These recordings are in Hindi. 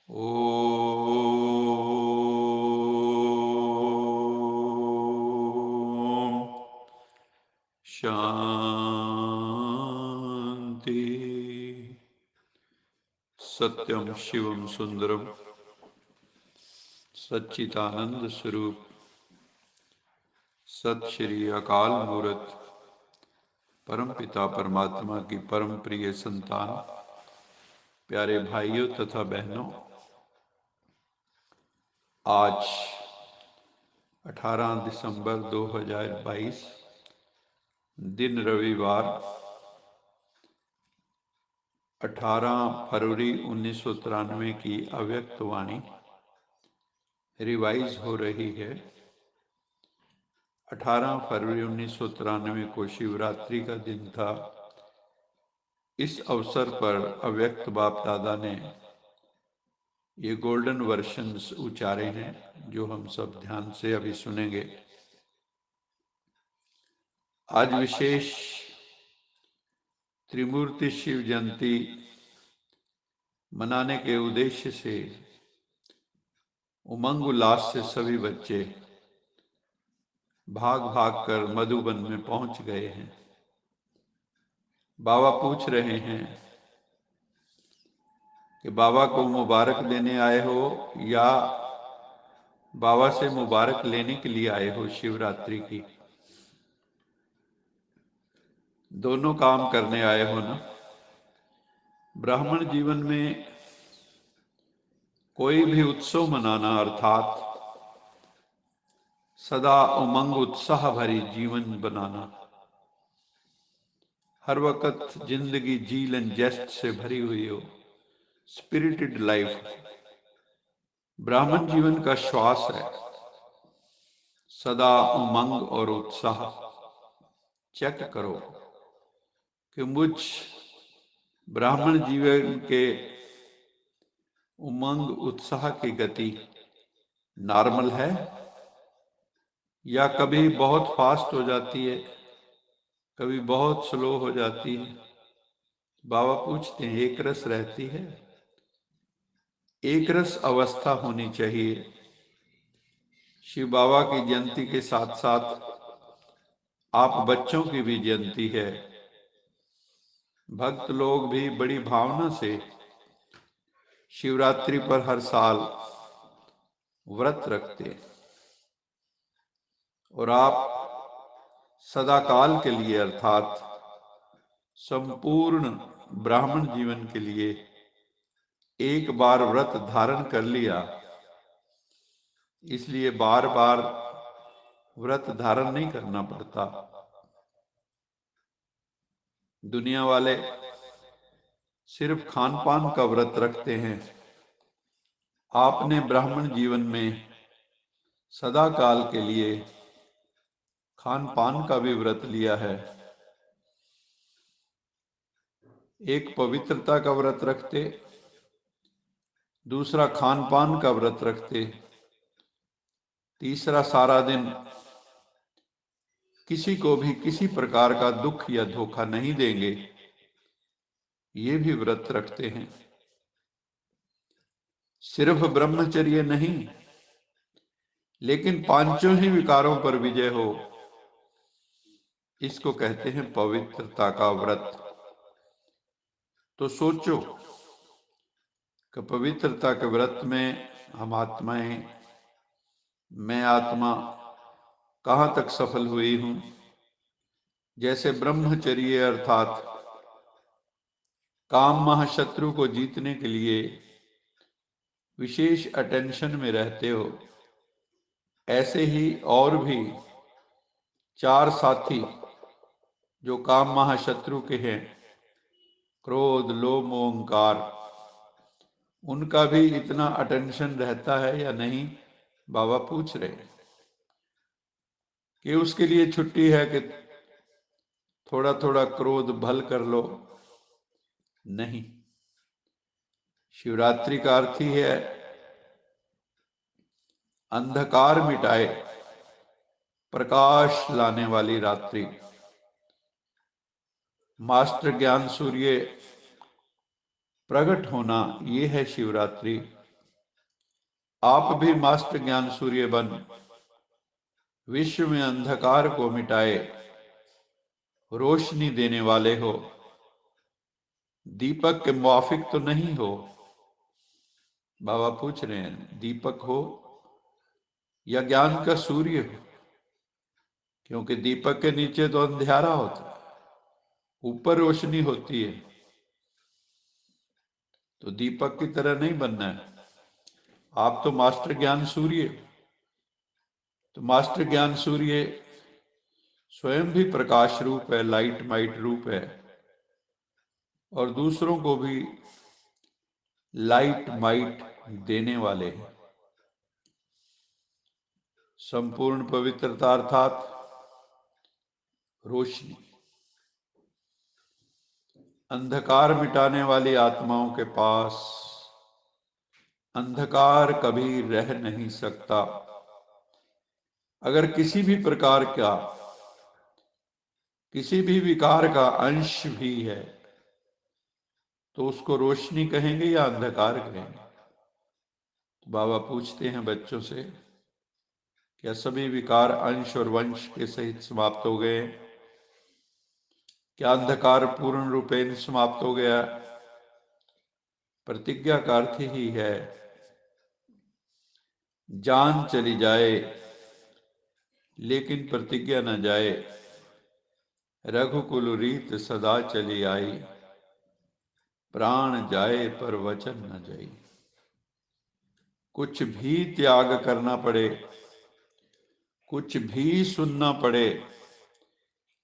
ओम शांति। सत्यम शिवम सुंदरम सच्चिदानंद स्वरूप सत श्री अकाल मूर्त परम पिता परमात्मा की परम प्रिय संतान, प्यारे भाइयों तथा बहनों, आज 18 दिसंबर 2022 दिन रविवार 18 फरवरी 1993 की अव्यक्त वाणी रिवाइज हो रही है। 18 फरवरी 1993 को शिवरात्रि का दिन था। इस अवसर पर अव्यक्त बाप दादा ने ये गोल्डन वर्शंस उच्चारे हैं, जो हम सब ध्यान से अभी सुनेंगे। आज विशेष त्रिमूर्ति शिव जयंती मनाने के उद्देश्य से उमंग उल्लास से सभी बच्चे भाग भाग कर मधुबन में पहुंच गए हैं। बाबा पूछ रहे हैं कि बाबा को मुबारक देने आए हो या बाबा से मुबारक लेने के लिए आए हो शिवरात्रि की। दोनों काम करने आए हो ना। ब्राह्मण जीवन में कोई भी उत्सव मनाना अर्थात सदा उमंग उत्साह भरी जीवन बनाना, हर वक्त जिंदगी जील एंड जेस्ट से भरी हुई हो, स्पिरिटेड लाइफ ब्राह्मण जीवन का श्वास है। सदा उमंग और उत्साह। चेक करो कि मुझ ब्राह्मण जीवन के उमंग उत्साह की गति नॉर्मल है या कभी बहुत फास्ट हो जाती है, कभी बहुत स्लो हो जाती है। बाबा पूछते हैं, एक रस रहती है? एक रस अवस्था होनी चाहिए। शिव बाबा की जयंती के साथ साथ आप बच्चों की भी जयंती है। भक्त लोग भी बड़ी भावना से शिवरात्रि पर हर साल व्रत रखते और आप सदाकाल के लिए अर्थात संपूर्ण ब्राह्मण जीवन के लिए एक बार व्रत धारण कर लिया, इसलिए बार बार व्रत धारण नहीं करना पड़ता। दुनिया वाले सिर्फ खान पान का व्रत रखते हैं। आपने ब्राह्मण जीवन में सदा काल के लिए खान पान का भी व्रत लिया है। एक पवित्रता का व्रत रखते, दूसरा खान पान का व्रत रखते, तीसरा सारा दिन किसी को भी किसी प्रकार का दुख या धोखा नहीं देंगे, ये भी व्रत रखते हैं। सिर्फ ब्रह्मचर्य नहीं, लेकिन पांचों ही विकारों पर विजय हो, इसको कहते हैं पवित्रता का व्रत। तो सोचो कि पवित्रता के व्रत में हम आत्माएं, मैं आत्मा कहाँ तक सफल हुई हूं। जैसे ब्रह्मचर्य अर्थात काम महाशत्रु को जीतने के लिए विशेष अटेंशन में रहते हो, ऐसे ही और भी चार साथी जो काम महाशत्रु के हैं, क्रोध लोभ मोह अहंकार, उनका भी इतना अटेंशन रहता है या नहीं? बाबा पूछ रहे कि उसके लिए छुट्टी है कि थोड़ा थोड़ा क्रोध भल कर लो? नहीं। शिवरात्रि का अर्थ ही है अंधकार मिटाए प्रकाश लाने वाली रात्रि। मास्टर ज्ञान सूर्य प्रकट होना, ये है शिवरात्रि। आप भी मास्टर ज्ञान सूर्य बन विश्व में अंधकार को मिटाए रोशनी देने वाले हो। दीपक के मुआफिक तो नहीं हो? बाबा पूछ रहे हैं, दीपक हो या ज्ञान का सूर्य हो? क्योंकि दीपक के नीचे तो अंधेरा होता है, ऊपर रोशनी होती है। तो दीपक की तरह नहीं बनना है। आप तो मास्टर ज्ञान सूर्य, तो मास्टर ज्ञान सूर्य स्वयं भी प्रकाश रूप है, लाइट माइट रूप है, और दूसरों को भी लाइट माइट देने वाले हैं। संपूर्ण पवित्रता अर्थात रोशनी। अंधकार मिटाने वाली आत्माओं के पास अंधकार कभी रह नहीं सकता। अगर किसी भी प्रकार का, किसी भी विकार का अंश भी है तो उसको रोशनी कहेंगे या अंधकार कहेंगे? तो बाबा पूछते हैं बच्चों से, क्या सभी विकार अंश और वंश के सहित समाप्त हो गए? क्या अंधकार पूर्ण रूपेण समाप्त हो गया? प्रतिज्ञा का अर्थ ही है जान चली जाए लेकिन प्रतिज्ञा न जाए। रघुकुल रीत सदा चली आई, प्राण जाए पर वचन न जाई। कुछ भी त्याग करना पड़े, कुछ भी सुनना पड़े,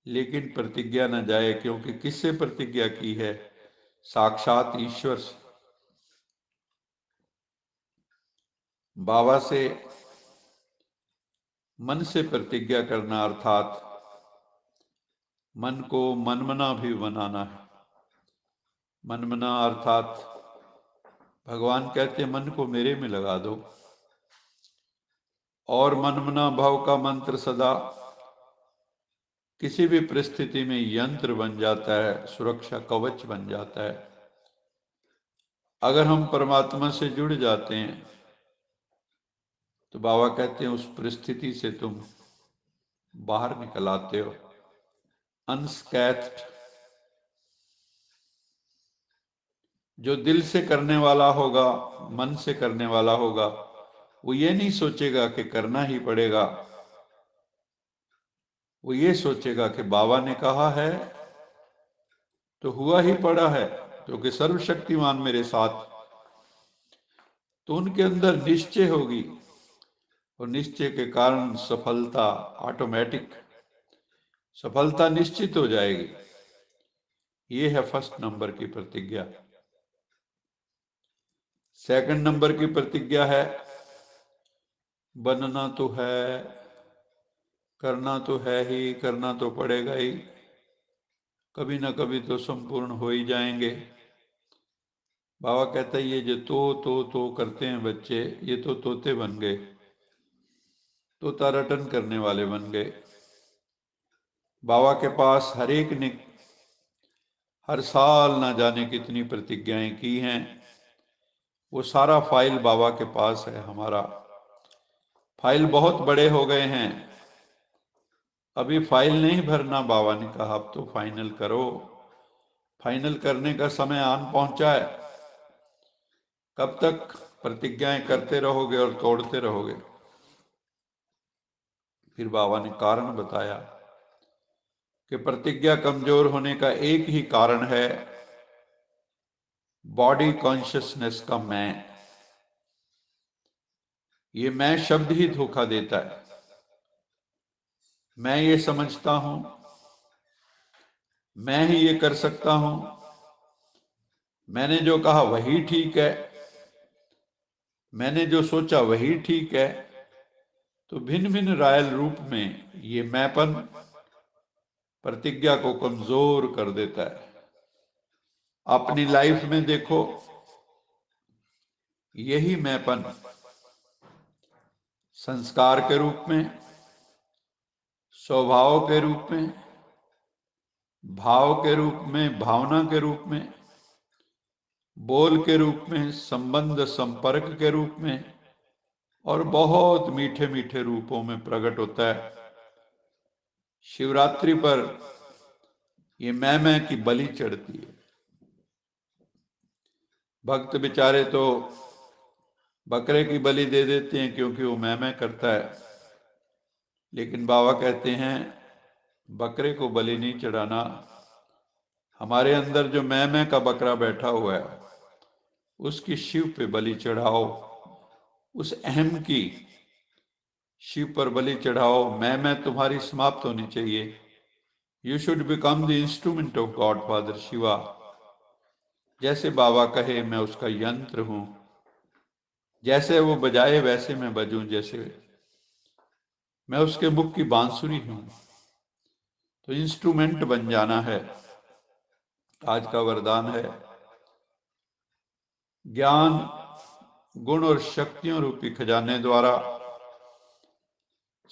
लेकिन प्रतिज्ञा न जाए। क्योंकि किससे प्रतिज्ञा की है? साक्षात ईश्वर से। बाबा से मन से प्रतिज्ञा करना अर्थात मन को मनमना भी बनाना है। मनमना अर्थात भगवान कहते हैं मन को मेरे में लगा दो, और मनमना भाव का मंत्र सदा किसी भी परिस्थिति में यंत्र बन जाता है, सुरक्षा कवच बन जाता है। अगर हम परमात्मा से जुड़ जाते हैं तो बाबा कहते हैं उस परिस्थिति से तुम बाहर निकल आते हो अनस्कैथ्ड। जो दिल से करने वाला होगा, मन से करने वाला होगा, वो ये नहीं सोचेगा कि करना ही पड़ेगा। वो ये सोचेगा कि बाबा ने कहा है तो हुआ ही पड़ा है, क्योंकि सर्वशक्तिमान मेरे साथ। तो उनके अंदर निश्चय होगी, और निश्चय के कारण सफलता ऑटोमेटिक, सफलता निश्चित हो जाएगी। ये है फर्स्ट नंबर की प्रतिज्ञा। सेकंड नंबर की प्रतिज्ञा है बनना तो है, करना तो है ही, करना तो पड़ेगा ही, कभी ना कभी तो संपूर्ण हो ही जाएंगे। बाबा कहता है ये जो तो करते हैं बच्चे, ये तो तोते बन गए, तोता रटन करने वाले बन गए। बाबा के पास हर एक ने हर साल ना जाने कितनी प्रतिज्ञाएं की हैं। वो सारा फाइल बाबा के पास है। हमारा फाइल बहुत बड़े हो गए हैं, अभी फाइल नहीं भरना। बाबा ने कहा अब तो फाइनल करो। फाइनल करने का समय आन पहुंचा है। कब तक प्रतिज्ञाएं करते रहोगे और तोड़ते रहोगे? फिर बाबा ने कारण बताया कि प्रतिज्ञा कमजोर होने का एक ही कारण है, बॉडी कॉन्शियसनेस का मैं। ये मैं शब्द ही धोखा देता है। मैं ये समझता हूं, मैं ही ये कर सकता हूं, मैंने जो कहा वही ठीक है, मैंने जो सोचा वही ठीक है। तो भिन्न भिन्न रायल रूप में ये मैंपन प्रतिज्ञा को कमजोर कर देता है। अपनी लाइफ में देखो, यही मैंपन संस्कार के रूप में, स्वभाव के रूप में, भाव के रूप में, भावना के रूप में, बोल के रूप में, संबंध संपर्क के रूप में, और बहुत मीठे मीठे रूपों में प्रकट होता है। शिवरात्रि पर ये मैं की बलि चढ़ती है। भक्त बेचारे तो बकरे की बलि दे देते हैं क्योंकि वो मैं करता है, लेकिन बाबा कहते हैं बकरे को बलि नहीं चढ़ाना। हमारे अंदर जो मैं का बकरा बैठा हुआ है उसकी शिव पे बलि चढ़ाओ, उस अहम की शिव पर बलि चढ़ाओ। मैं तुम्हारी समाप्त होनी चाहिए। You should become the instrument of God father Shiva. जैसे बाबा कहे मैं उसका यंत्र हूं, जैसे वो बजाए वैसे मैं बजूं, जैसे मैं उसके मुख की बांसुरी हूं। तो इंस्ट्रूमेंट बन जाना है। आज का वरदान है ज्ञान गुण और शक्तियों रूपी खजाने द्वारा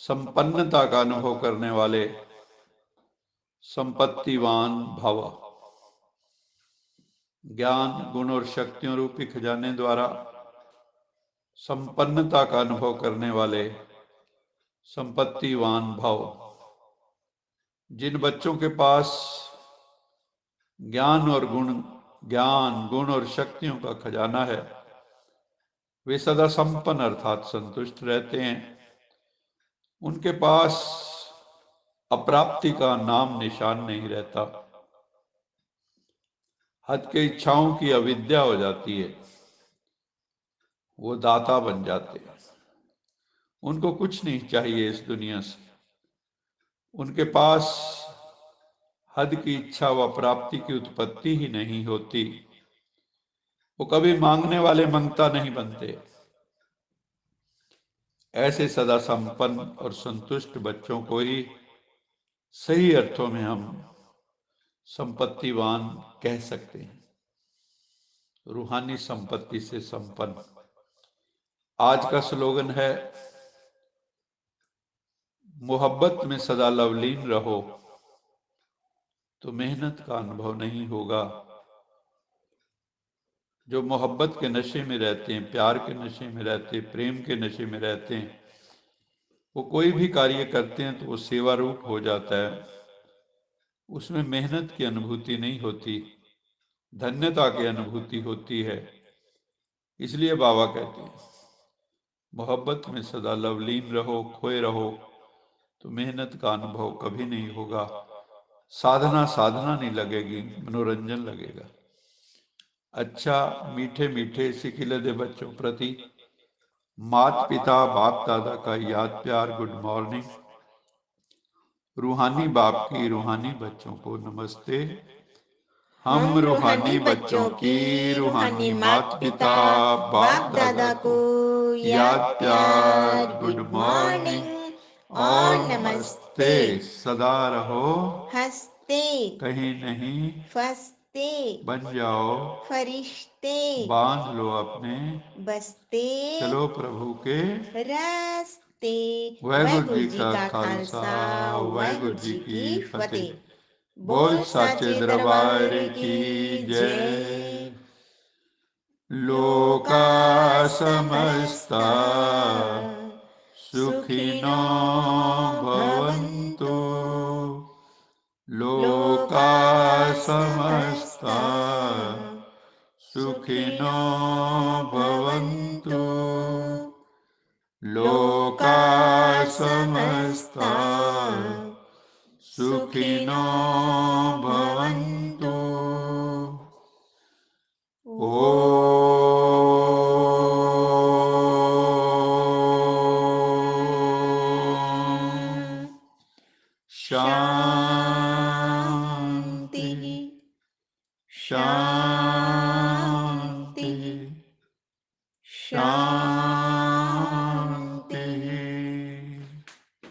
संपन्नता का अनुभव करने वाले संपत्तिवान भव। ज्ञान गुण और शक्तियों रूपी खजाने द्वारा संपन्नता का अनुभव करने वाले संपत्तिवान भव। जिन बच्चों के पास ज्ञान गुण और शक्तियों का खजाना है वे सदा संपन्न अर्थात संतुष्ट रहते हैं। उनके पास अप्राप्ति का नाम निशान नहीं रहता। हद के इच्छाओं की अविद्या हो जाती है, वो दाता बन जाते हैं। उनको कुछ नहीं चाहिए इस दुनिया से। उनके पास हद की इच्छा व प्राप्ति की उत्पत्ति ही नहीं होती। वो कभी मांगने वाले मंगता नहीं बनते। ऐसे सदा संपन्न और संतुष्ट बच्चों को ही सही अर्थों में हम संपत्तिवान कह सकते हैं, रूहानी संपत्ति से संपन्न। आज का स्लोगन है मोहब्बत में सदा लवलीन रहो तो मेहनत का अनुभव नहीं होगा। जो मोहब्बत के नशे में रहते हैं, प्यार के नशे में रहते हैं, प्रेम के नशे में रहते हैं, वो कोई भी कार्य करते हैं तो वो सेवा रूप हो जाता है। उसमें मेहनत की अनुभूति नहीं होती, धन्यता की अनुभूति होती है। इसलिए बाबा कहते हैं मोहब्बत में सदा लवलीन रहो, खोए रहो तो मेहनत का अनुभव कभी नहीं होगा। साधना साधना नहीं लगेगी, मनोरंजन लगेगा। अच्छा मीठे मीठे सिखिले दे बच्चों प्रति माता पिता बाप दादा का याद प्यार गुड मॉर्निंग। रूहानी बाप की रूहानी बच्चों को नमस्ते। हम रूहानी बच्चों की रूहानी माता पिता बाप दादा को याद प्यार गुड मॉर्निंग और नमस्ते। सदा रहो हंसते, कहीं नहीं फंसते, बन जाओ फरिश्ते, बांध लो अपने बसते, चलो प्रभु के रास्ते। वाहिगुरु जी का खालसा, वाहिगुरु जी की फतेह। बोल साचे दरबार की जय। लोका समस्ता सुखिनो भवन्तु, लोका समस्ता सुखिनो भवन्तु, लोका समस्ता सुखिनो भवन्तु। शांति शांति।